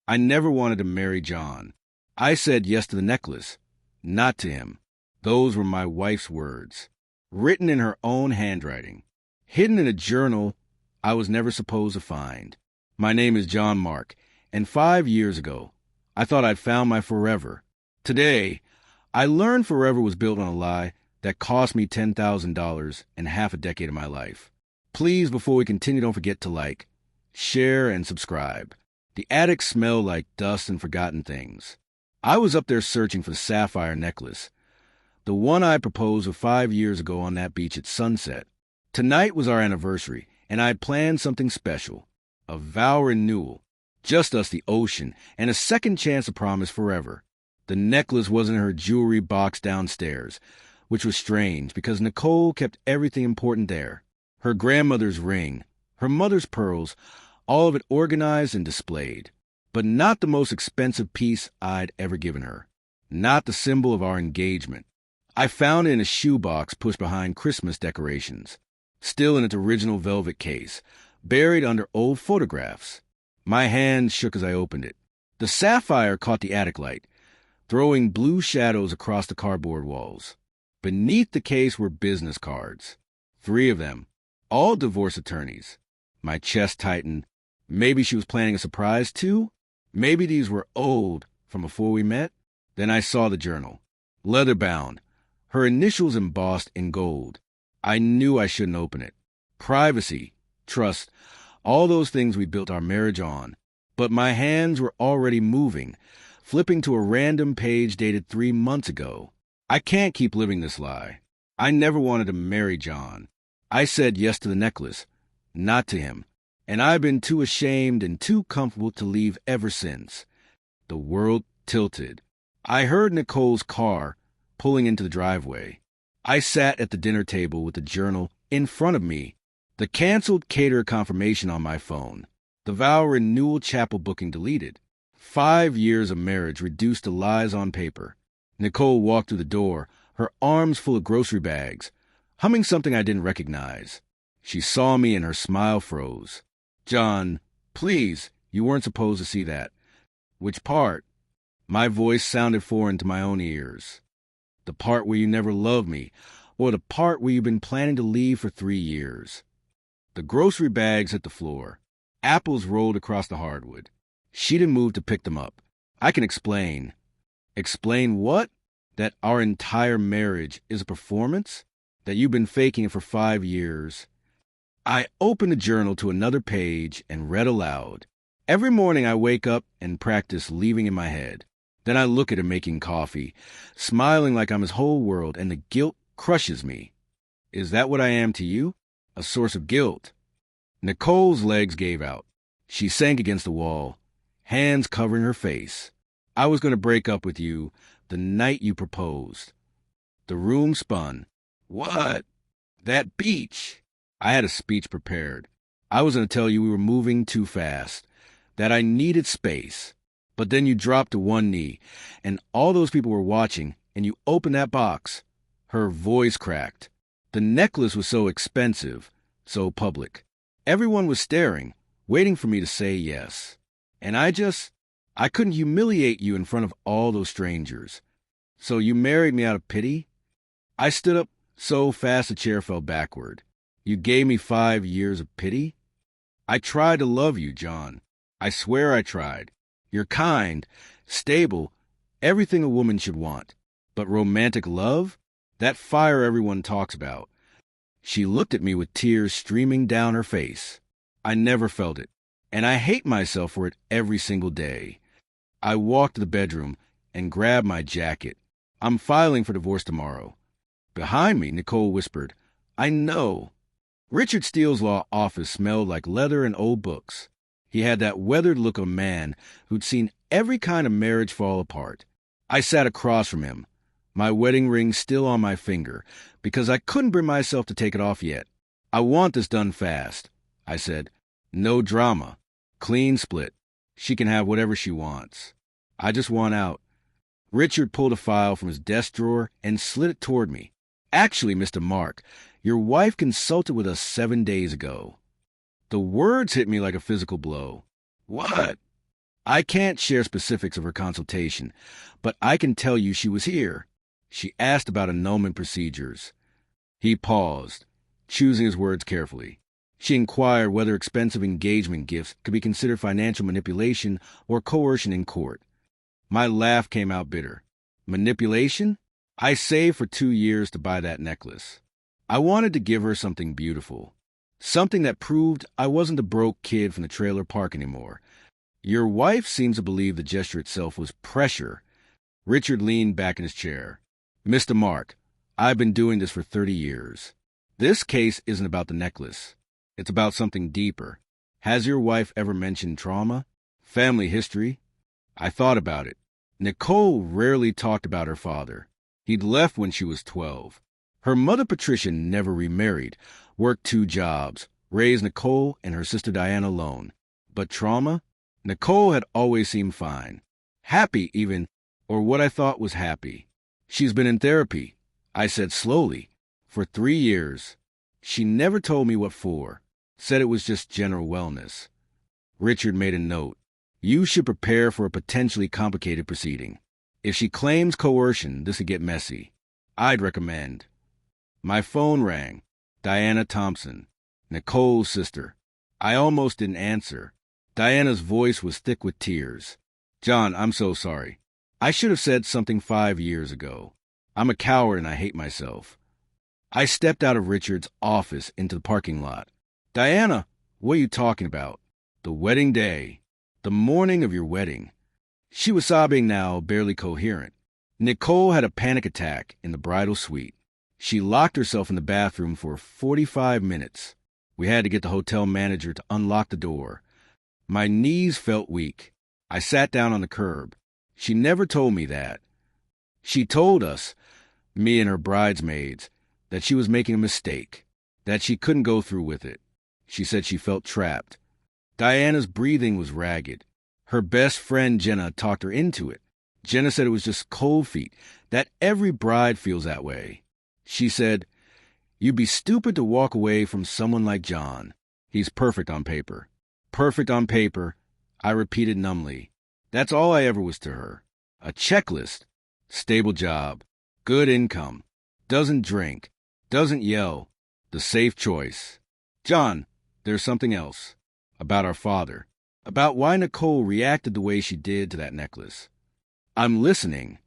I never wanted to marry John. I said yes to the necklace, not to him. Those were my wife's words, written in her own handwriting, hidden in a journal I was never supposed to find. My name is John Mark, and 5 years ago, I thought I'd found my forever. Today, I learned forever was built on a lie that cost me $10,000 and half a decade of my life. Please, before we continue, don't forget to like, share, and subscribe. The attic smelled like dust and forgotten things. I was up there searching for the sapphire necklace, the one I proposed 5 years ago on that beach at sunset. Tonight was our anniversary, and I had planned something special, a vow renewal, just us, the ocean, and a second chance to promise forever. The necklace wasn't in her jewelry box downstairs, which was strange because Nicole kept everything important there. Her grandmother's ring, her mother's pearls, all of it organized and displayed. But not the most expensive piece I'd ever given her. Not the symbol of our engagement. I found it in a shoebox pushed behind Christmas decorations, still in its original velvet case, buried under old photographs. My hand shook as I opened it. The sapphire caught the attic light, throwing blue shadows across the cardboard walls. Beneath the case were business cards, 3 of them, all divorce attorneys. My chest tightened. Maybe she was planning a surprise too? Maybe these were old from before we met? Then I saw the journal, leather-bound, her initials embossed in gold. I knew I shouldn't open it. Privacy, trust, all those things we built our marriage on. But my hands were already moving, flipping to a random page dated 3 months ago. I can't keep living this lie. I never wanted to marry John. I said yes to the necklace, not to him. And I've been too ashamed and too comfortable to leave ever since. The world tilted. I heard Nicole's car pulling into the driveway. I sat at the dinner table with the journal in front of me, the canceled caterer confirmation on my phone, the vow renewal chapel booking deleted. 5 years of marriage reduced to lies on paper. Nicole walked through the door, her arms full of grocery bags, humming something I didn't recognize. She saw me and her smile froze. John, please, you weren't supposed to see that. Which part? My voice sounded foreign to my own ears. The part where you never loved me, or the part where you've been planning to leave for 3 years. The grocery bags hit the floor. Apples rolled across the hardwood. She didn't move to pick them up. I can explain. Explain what? That our entire marriage is a performance? That you've been faking it for 5 years? I opened the journal to another page and read aloud. Every morning I wake up and practice leaving in my head. Then I look at him making coffee, smiling like I'm his whole world, and the guilt crushes me. Is that what I am to you? A source of guilt? Nicole's legs gave out. She sank against the wall, hands covering her face. I was going to break up with you the night you proposed. The room spun. What? That beach. I had a speech prepared. I was going to tell you we were moving too fast, that I needed space. But then you dropped to one knee, and all those people were watching, and you opened that box. Her voice cracked. The necklace was so expensive, so public. Everyone was staring, waiting for me to say yes. And I couldn't humiliate you in front of all those strangers. So you married me out of pity? I stood up so fast the chair fell backward. You gave me 5 years of pity? I tried to love you, John. I swear I tried. You're kind, stable, everything a woman should want. But romantic love? That fire everyone talks about. She looked at me with tears streaming down her face. I never felt it, and I hate myself for it every single day. I walked to the bedroom and grabbed my jacket. I'm filing for divorce tomorrow. Behind me, Nicole whispered, I know. Richard Steele's law office smelled like leather and old books. He had that weathered look of a man who'd seen every kind of marriage fall apart. I sat across from him, my wedding ring still on my finger, because I couldn't bring myself to take it off yet. I want this done fast, I said. No drama. Clean split. She can have whatever she wants. I just want out. Richard pulled a file from his desk drawer and slid it toward me. Actually, Mr. Mark, your wife consulted with us 7 days ago. The words hit me like a physical blow. What? I can't share specifics of her consultation, but I can tell you she was here. She asked about annulment procedures. He paused, choosing his words carefully. She inquired whether expensive engagement gifts could be considered financial manipulation or coercion in court. My laugh came out bitter. Manipulation? I saved for 2 years to buy that necklace. I wanted to give her something beautiful. Something that proved I wasn't a broke kid from the trailer park anymore. Your wife seems to believe the gesture itself was pressure. Richard leaned back in his chair. Mr. Mark, I've been doing this for 30 years. This case isn't about the necklace. It's about something deeper. Has your wife ever mentioned trauma? Family history? I thought about it. Nicole rarely talked about her father. He'd left when she was 12. Her mother Patricia never remarried, worked 2 jobs, raised Nicole and her sister Diana alone. But trauma? Nicole had always seemed fine. Happy even, or what I thought was happy. She's been in therapy, I said slowly, for 3 years. She never told me what for. Said it was just general wellness. Richard made a note. You should prepare for a potentially complicated proceeding. If she claims coercion, this could get messy. I'd recommend. My phone rang. Diana Thompson, Nicole's sister. I almost didn't answer. Diana's voice was thick with tears. John, I'm so sorry. I should have said something 5 years ago. I'm a coward and I hate myself. I stepped out of Richard's office into the parking lot. Diana, what are you talking about? The wedding day. The morning of your wedding. She was sobbing now, barely coherent. Nicole had a panic attack in the bridal suite. She locked herself in the bathroom for 45 minutes. We had to get the hotel manager to unlock the door. My knees felt weak. I sat down on the curb. She never told me that. She told us, me and her bridesmaids, that she was making a mistake, that she couldn't go through with it. She said she felt trapped. Diana's breathing was ragged. Her best friend Jenna talked her into it. Jenna said it was just cold feet, that every bride feels that way. She said, you'd be stupid to walk away from someone like John. He's perfect on paper. Perfect on paper, I repeated numbly. That's all I ever was to her. A checklist. Stable job. Good income. Doesn't drink. Doesn't yell. The safe choice. John, there's something else. About our father. About why Nicole reacted the way she did to that necklace. I'm listening.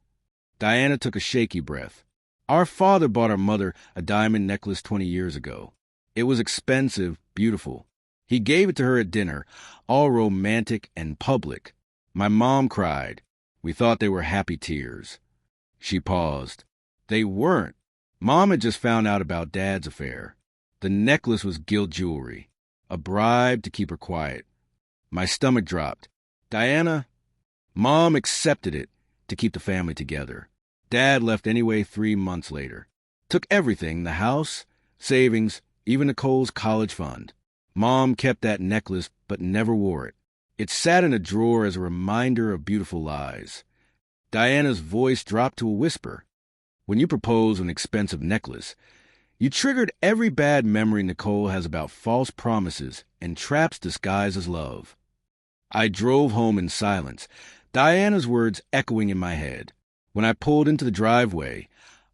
Diana took a shaky breath. Our father bought our mother a diamond necklace 20 years ago. It was expensive, beautiful. He gave it to her at dinner, all romantic and public. My mom cried. We thought they were happy tears. She paused. They weren't. Mom had just found out about Dad's affair. The necklace was gilt jewelry. A bribe to keep her quiet. My stomach dropped. Diana? Mom accepted it to keep the family together. Dad left anyway 3 months later. Took everything, the house, savings, even Nicole's college fund. Mom kept that necklace but never wore it. It sat in a drawer as a reminder of beautiful lies. Diana's voice dropped to a whisper. When you propose an expensive necklace, you triggered every bad memory Nicole has about false promises and traps disguised as love. I drove home in silence, Diana's words echoing in my head. When I pulled into the driveway,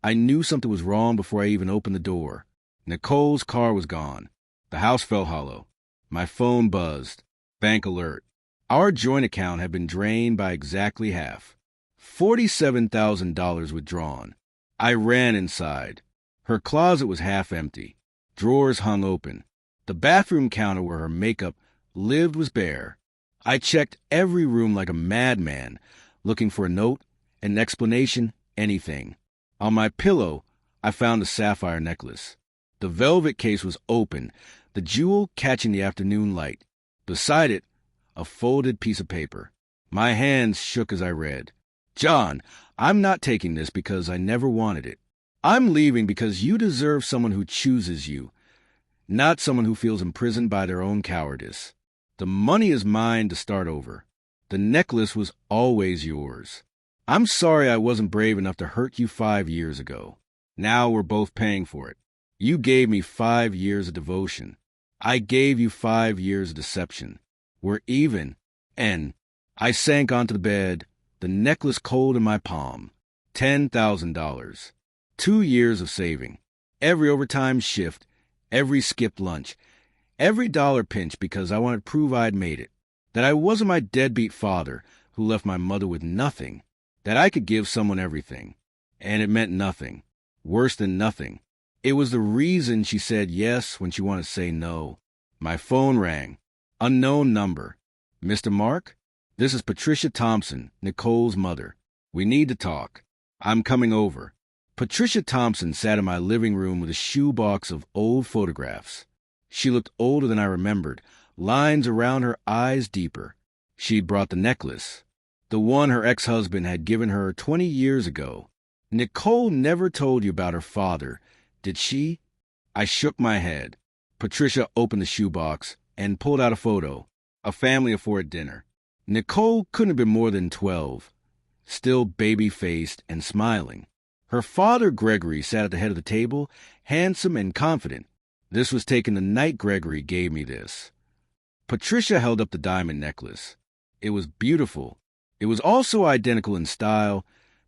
I knew something was wrong before I even opened the door. Nicole's car was gone. The house felt hollow. My phone buzzed. Bank alert. Our joint account had been drained by exactly half. $47,000 withdrawn. I ran inside. Her closet was half empty. Drawers hung open. The bathroom counter where her makeup lived was bare. I checked every room like a madman, looking for a note, an explanation, anything. On my pillow, I found a sapphire necklace. The velvet case was open, the jewel catching the afternoon light. Beside it, a folded piece of paper. My hands shook as I read. John, I'm not taking this because I never wanted it. I'm leaving because you deserve someone who chooses you, not someone who feels imprisoned by their own cowardice. The money is mine to start over. The necklace was always yours. I'm sorry I wasn't brave enough to hurt you 5 years ago. Now we're both paying for it. You gave me 5 years of devotion. I gave you 5 years of deception. We're even, and I sank onto the bed, the necklace cold in my palm. $10,000. 2 years of saving. Every overtime shift, every skipped lunch, every dollar pinch because I wanted to prove I'd made it. That I wasn't my deadbeat father who left my mother with nothing. That I could give someone everything. And it meant nothing. Worse than nothing. It was the reason she said yes when she wanted to say no. My phone rang. Unknown number. Mr. Mark? This is Patricia Thompson, Nicole's mother. We need to talk. I'm coming over. Patricia Thompson sat in my living room with a shoebox of old photographs. She looked older than I remembered, lines around her eyes deeper. She'd brought the necklace, the one her ex-husband had given her 20 years ago. Nicole never told you about her father, did she? I shook my head. Patricia opened the shoebox and pulled out a photo, a family of four at dinner. Nicole couldn't have been more than 12, still baby-faced and smiling. Her father, Gregory, sat at the head of the table, handsome and confident. This was taken the night Gregory gave me this. Patricia held up the diamond necklace. It was beautiful. It was also identical in style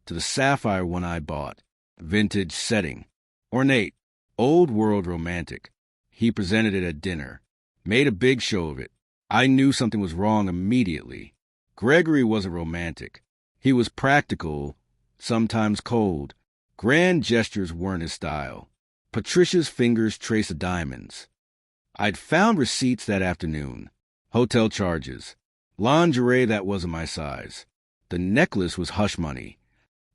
to the sapphire one I bought. Vintage setting. Ornate. Old world romantic. He presented it at dinner. Made a big show of it. I knew something was wrong immediately. Gregory wasn't romantic. He was practical, sometimes cold. Grand gestures weren't his style. Patricia's fingers traced the diamonds. I'd found receipts that afternoon. Hotel charges. Lingerie that wasn't my size. The necklace was hush money.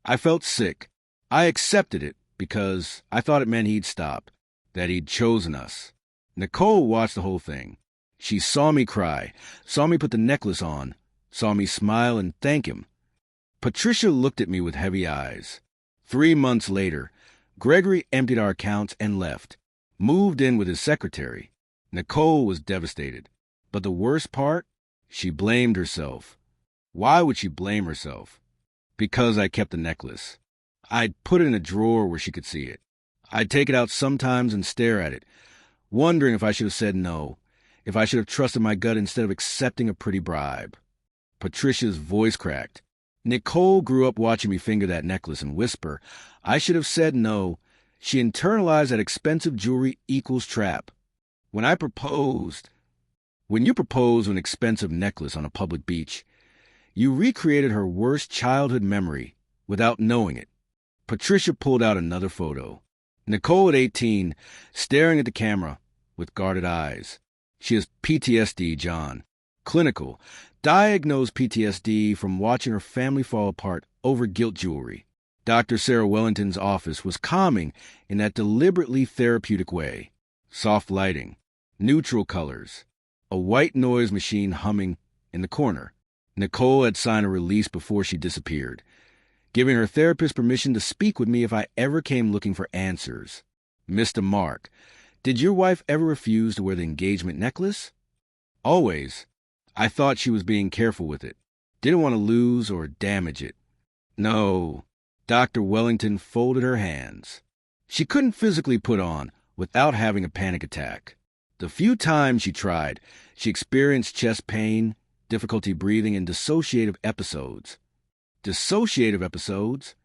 I felt sick. I accepted it because I thought it meant he'd stop, that he'd chosen us. Nicole watched the whole thing. She saw me cry, saw me put the necklace on, saw me smile and thank him. Patricia looked at me with heavy eyes. 3 months later, Gregory emptied our accounts and left, moved in with his secretary. Nicole was devastated. But the worst part? She blamed herself. Why would she blame herself? Because I kept the necklace. I'd put it in a drawer where she could see it. I'd take it out sometimes and stare at it, wondering if I should have said no, if I should have trusted my gut instead of accepting a pretty bribe. Patricia's voice cracked. Nicole grew up watching me finger that necklace and whisper, I should have said no. She internalized that expensive jewelry equals trap. When you propose an expensive necklace on a public beach, you recreated her worst childhood memory without knowing it. Patricia pulled out another photo. Nicole at 18, staring at the camera with guarded eyes. She has PTSD, John. Clinical. Diagnosed PTSD from watching her family fall apart over gilt jewelry. Dr. Sarah Wellington's office was calming in that deliberately therapeutic way. Soft lighting. Neutral colors. A white noise machine humming in the corner. Nicole had signed a release before she disappeared, giving her therapist permission to speak with me if I ever came looking for answers. Mr. Mark, did your wife ever refuse to wear the engagement necklace? Always. I thought she was being careful with it. Didn't want to lose or damage it. No. Dr. Wellington folded her hands. She couldn't physically put on without having a panic attack. The few times she tried, she experienced chest pain, difficulty breathing, and dissociative episodes. Dissociative episodes?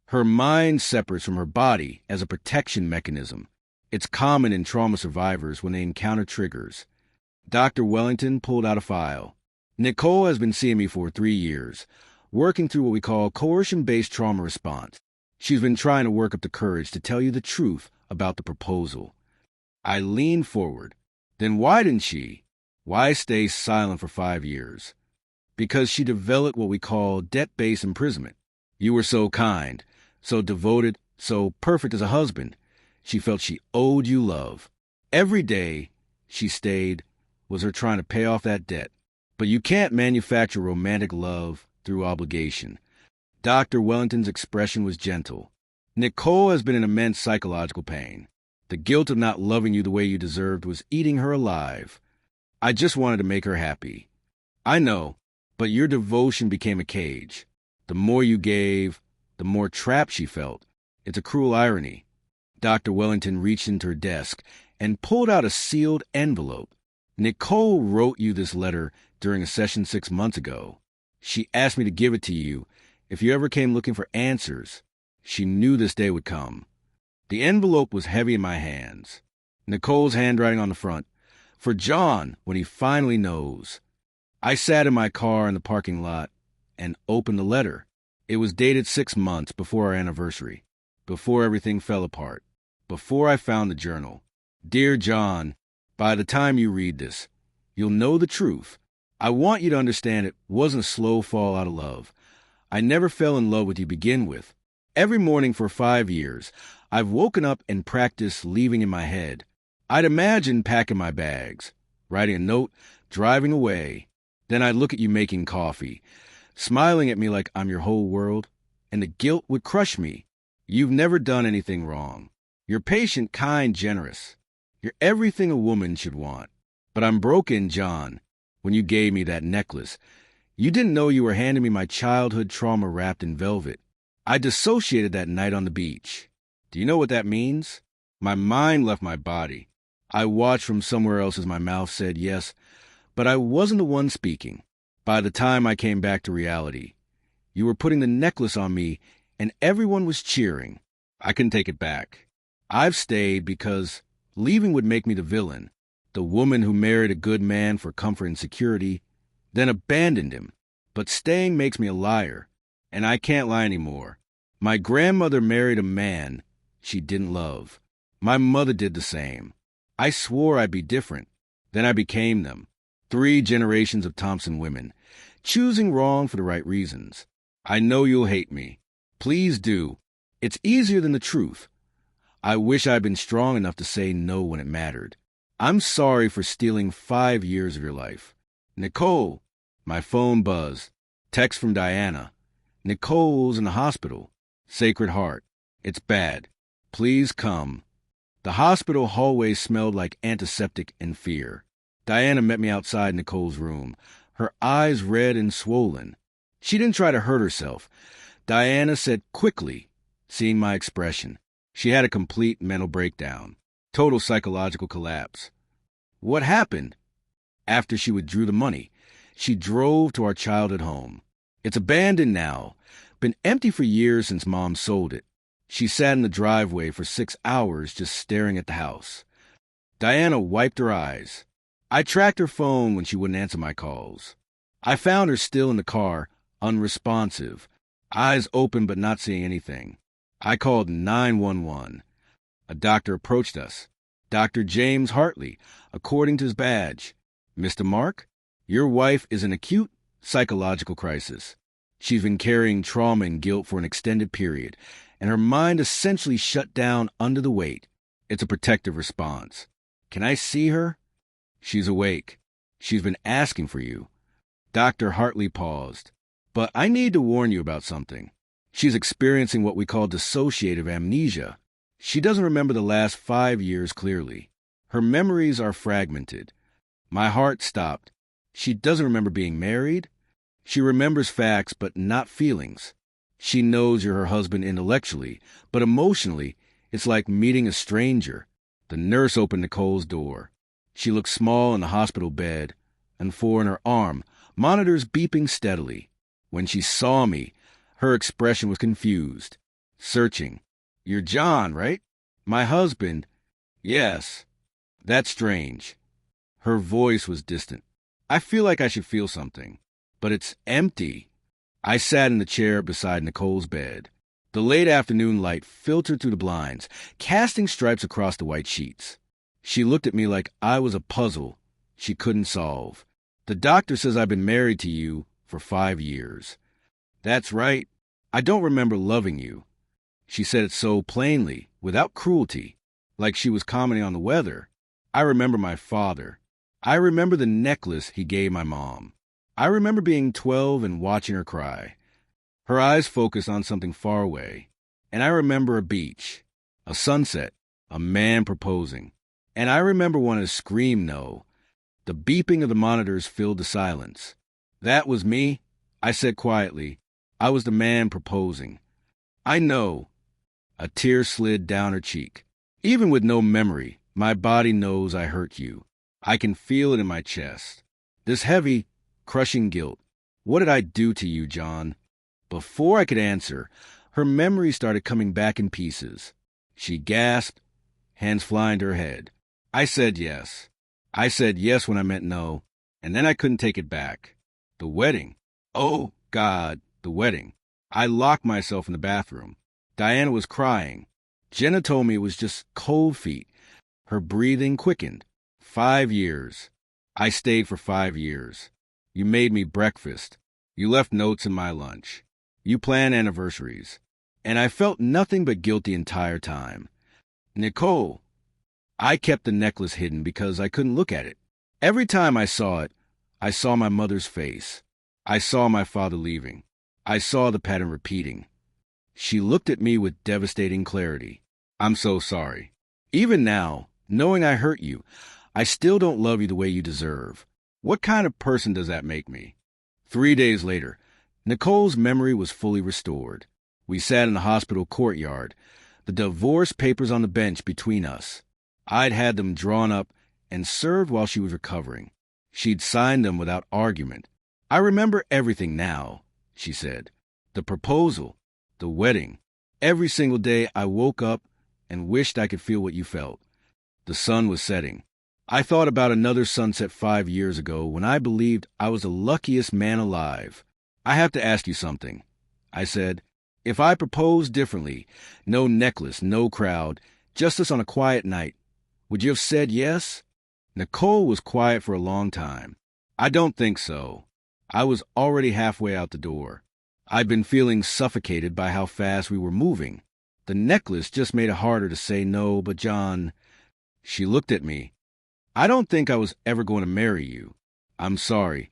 Her mind separates from her body as a protection mechanism. It's common in trauma survivors when they encounter triggers. Dr. Wellington pulled out a file. Nicole has been seeing me for 3 years, working through what we call coercion-based trauma response. She's been trying to work up the courage to tell you the truth about the proposal. I leaned forward. Then why didn't she? Why stay silent for 5 years? Because she developed what we call debt-based imprisonment. You were so kind, so devoted, so perfect as a husband. She felt she owed you love. Every day she stayed was her trying to pay off that debt. But you can't manufacture romantic love through obligation. Dr. Wellington's expression was gentle. Nicole has been in immense psychological pain. The guilt of not loving you the way you deserved was eating her alive. I just wanted to make her happy. I know, but your devotion became a cage. The more you gave, the more trapped she felt. It's a cruel irony. Dr. Wellington reached into her desk and pulled out a sealed envelope. Nicole wrote you this letter during a session 6 months ago. She asked me to give it to you if you ever came looking for answers. She knew this day would come. The envelope was heavy in my hands. Nicole's handwriting on the front. For John, when he finally knows. I sat in my car in the parking lot and opened the letter. It was dated 6 months before our anniversary, before everything fell apart, before I found the journal. Dear John, by the time you read this, you'll know the truth. I want you to understand it wasn't a slow fall out of love. I never fell in love with you to begin with. Every morning for 5 years, I've woken up and practiced leaving in my head. I'd imagine packing my bags, writing a note, driving away. Then I'd look at you making coffee, smiling at me like I'm your whole world, and the guilt would crush me. You've never done anything wrong. You're patient, kind, generous. You're everything a woman should want. But I'm broken, John. When you gave me that necklace, you didn't know you were handing me my childhood trauma wrapped in velvet. I dissociated that night on the beach. Do you know what that means? My mind left my body. I watched from somewhere else as my mouth said yes, but I wasn't the one speaking. By the time I came back to reality, you were putting the necklace on me and everyone was cheering. I couldn't take it back. I've stayed because leaving would make me the villain, the woman who married a good man for comfort and security, then abandoned him. But staying makes me a liar, and I can't lie anymore. My grandmother married a man she didn't love. My mother did the same. I swore I'd be different. Then I became them. 3 generations of Thompson women, choosing wrong for the right reasons. I know you'll hate me. Please do. It's easier than the truth. I wish I'd been strong enough to say no when it mattered. I'm sorry for stealing 5 years of your life. Nicole. My phone buzzed. Text from Diana. Nicole's in the hospital. Sacred Heart. It's bad. Please come. The hospital hallway smelled like antiseptic and fear. Diana met me outside Nicole's room, her eyes red and swollen. She didn't try to hurt herself. Diana said quickly, seeing my expression. She had a complete mental breakdown, total psychological collapse. What happened? After she withdrew the money, she drove to our childhood home. It's abandoned now, been empty for years since Mom sold it. She sat in the driveway for 6 hours just staring at the house. Diana wiped her eyes. I tracked her phone when she wouldn't answer my calls. I found her still in the car, unresponsive, eyes open but not seeing anything. I called 911. A doctor approached us. Dr. James Hartley, according to his badge. Mr. Mark, your wife is in acute psychological crisis. She's been carrying trauma and guilt for an extended period, and her mind essentially shut down under the weight. It's a protective response. Can I see her? She's awake. She's been asking for you. Dr. Hartley paused. But I need to warn you about something. She's experiencing what we call dissociative amnesia. She doesn't remember the last 5 years clearly. Her memories are fragmented. My heart stopped. She doesn't remember being married. She remembers facts but not feelings. She knows you're her husband intellectually, but emotionally, it's like meeting a stranger. The nurse opened Nicole's door. She looked small in the hospital bed, and 4 in her arm, monitors beeping steadily. When she saw me, her expression was confused, searching. You're John, right? My husband. Yes. That's strange. Her voice was distant. I feel like I should feel something, but it's empty. I sat in the chair beside Nicole's bed. The late afternoon light filtered through the blinds, casting stripes across the white sheets. She looked at me like I was a puzzle she couldn't solve. The doctor says I've been married to you for 5 years. That's right. I don't remember loving you. She said it so plainly, without cruelty, like she was commenting on the weather. I remember my father. I remember the necklace he gave my mom. I remember being 12 and watching her cry. Her eyes focused on something far away. And I remember a beach, a sunset, a man proposing. And I remember wanting to scream no. The beeping of the monitors filled the silence. That was me, I said quietly. I was the man proposing. I know. A tear slid down her cheek. Even with no memory, my body knows I hurt you. I can feel it in my chest. This heavy, crushing guilt. What did I do to you, John? Before I could answer, her memory started coming back in pieces. She gasped, hands flying to her head. I said yes. I said yes when I meant no, and then I couldn't take it back. The wedding. Oh, God, the wedding. I locked myself in the bathroom. Diana was crying. Jenna told me it was just cold feet. Her breathing quickened. 5 years. I stayed for 5 years. You made me breakfast. You left notes in my lunch. You planned anniversaries. And I felt nothing but guilt the entire time. Nicole, I kept the necklace hidden because I couldn't look at it. Every time I saw it, I saw my mother's face. I saw my father leaving. I saw the pattern repeating. She looked at me with devastating clarity. I'm so sorry. Even now, knowing I hurt you, I still don't love you the way you deserve. What kind of person does that make me? 3 days later, Nicole's memory was fully restored. We sat in the hospital courtyard, the divorce papers on the bench between us. I'd had them drawn up and served while she was recovering. She'd signed them without argument. I remember everything now, she said. The proposal, the wedding. Every single day I woke up and wished I could feel what you felt. The sun was setting. I thought about another sunset 5 years ago when I believed I was the luckiest man alive. I have to ask you something. I said, if I proposed differently, no necklace, no crowd, just us on a quiet night, would you have said yes? Nicole was quiet for a long time. I don't think so. I was already halfway out the door. I'd been feeling suffocated by how fast we were moving. The necklace just made it harder to say no, but John... She looked at me. I don't think I was ever going to marry you. I'm sorry.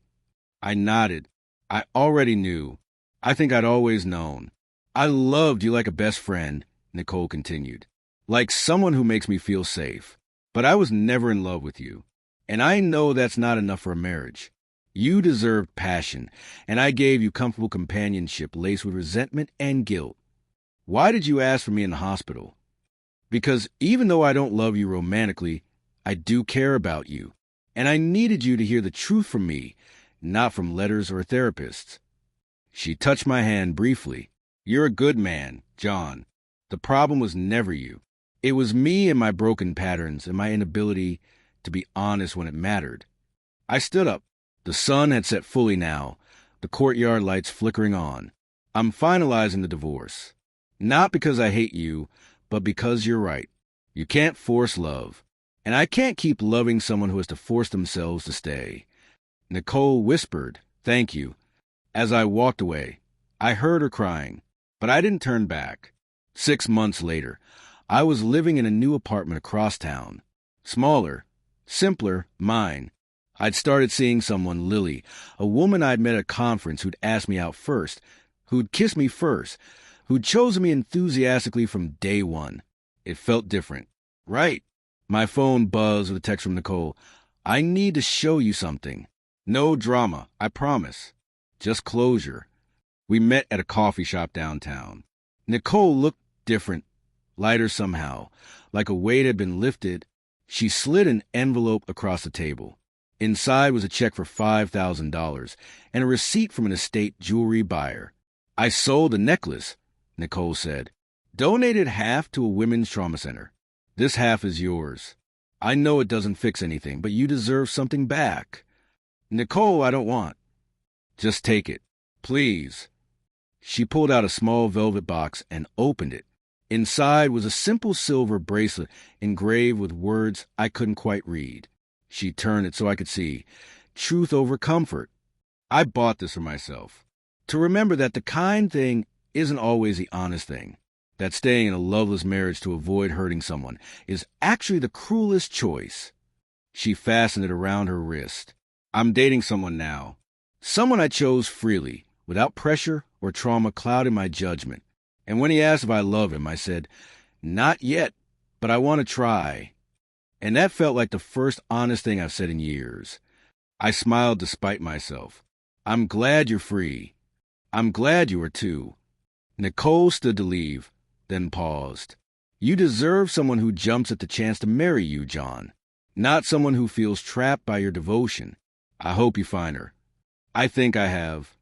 I nodded. I already knew. I think I'd always known. I loved you like a best friend, Nicole continued. Like someone who makes me feel safe. But I was never in love with you. And I know that's not enough for a marriage. You deserved passion, and I gave you comfortable companionship laced with resentment and guilt. Why did you ask for me in the hospital? Because even though I don't love you romantically, I do care about you. And I needed you to hear the truth from me, not from letters or therapists. She touched my hand briefly. You're a good man, John. The problem was never you. It was me and my broken patterns and my inability to be honest when it mattered. I stood up. The sun had set fully now, the courtyard lights flickering on. I'm finalizing the divorce. Not because I hate you, but because you're right. You can't force love. And I can't keep loving someone who has to force themselves to stay. Nicole whispered, thank you. As I walked away, I heard her crying, but I didn't turn back. 6 months later, I was living in a new apartment across town. Smaller, simpler, mine. I'd started seeing someone, Lily, a woman I'd met at a conference who'd asked me out first, who'd kissed me first, who'd chosen me enthusiastically from day one. It felt different. Right. My phone buzzed with a text from Nicole. I need to show you something. No drama, I promise. Just closure. We met at a coffee shop downtown. Nicole looked different, lighter somehow, like a weight had been lifted. She slid an envelope across the table. Inside was a check for $5,000 and a receipt from an estate jewelry buyer. I sold the necklace, Nicole said. Donated half to a women's trauma center. This half is yours. I know it doesn't fix anything, but you deserve something back. Nicole, I don't want. Just take it, please. She pulled out a small velvet box and opened it. Inside was a simple silver bracelet engraved with words I couldn't quite read. She turned it so I could see. Truth over comfort. I bought this for myself. To remember that the kind thing isn't always the honest thing. That staying in a loveless marriage to avoid hurting someone is actually the cruelest choice. She fastened it around her wrist. I'm dating someone now. Someone I chose freely, without pressure or trauma clouding my judgment. And when he asked if I love him, I said, not yet, but I want to try. And that felt like the first honest thing I've said in years. I smiled despite myself. I'm glad you're free. I'm glad you are too. Nicole stood to leave, then paused. You deserve someone who jumps at the chance to marry you, John. Not someone who feels trapped by your devotion. I hope you find her. I think I have.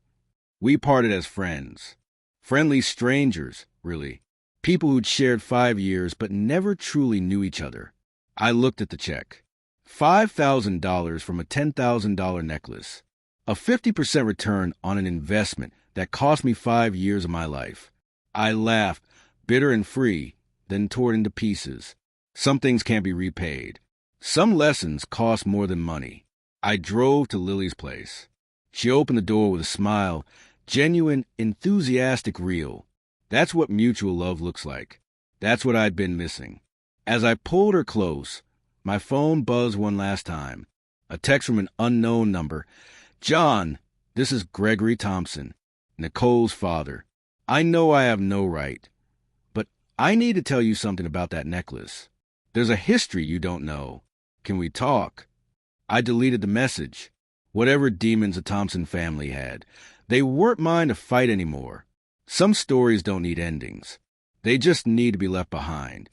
We parted as friends. Friendly strangers, really. People who'd shared 5 years but never truly knew each other. I looked at the check. $5,000 from a $10,000 necklace. A 50% return on an investment that cost me 5 years of my life. I laughed, bitter and free, then tore it into pieces. Some things can't be repaid. Some lessons cost more than money. I drove to Lily's place. She opened the door with a smile, genuine, enthusiastic, real. That's what mutual love looks like. That's what I'd been missing. As I pulled her close, my phone buzzed one last time. A text from an unknown number. "John, this is Gregory Thompson, Nicole's father. I know I have no right, but I need to tell you something about that necklace. There's a history you don't know. Can we talk?" I deleted the message. Whatever demons the Thompson family had, they weren't mine to fight anymore. Some stories don't need endings. They just need to be left behind.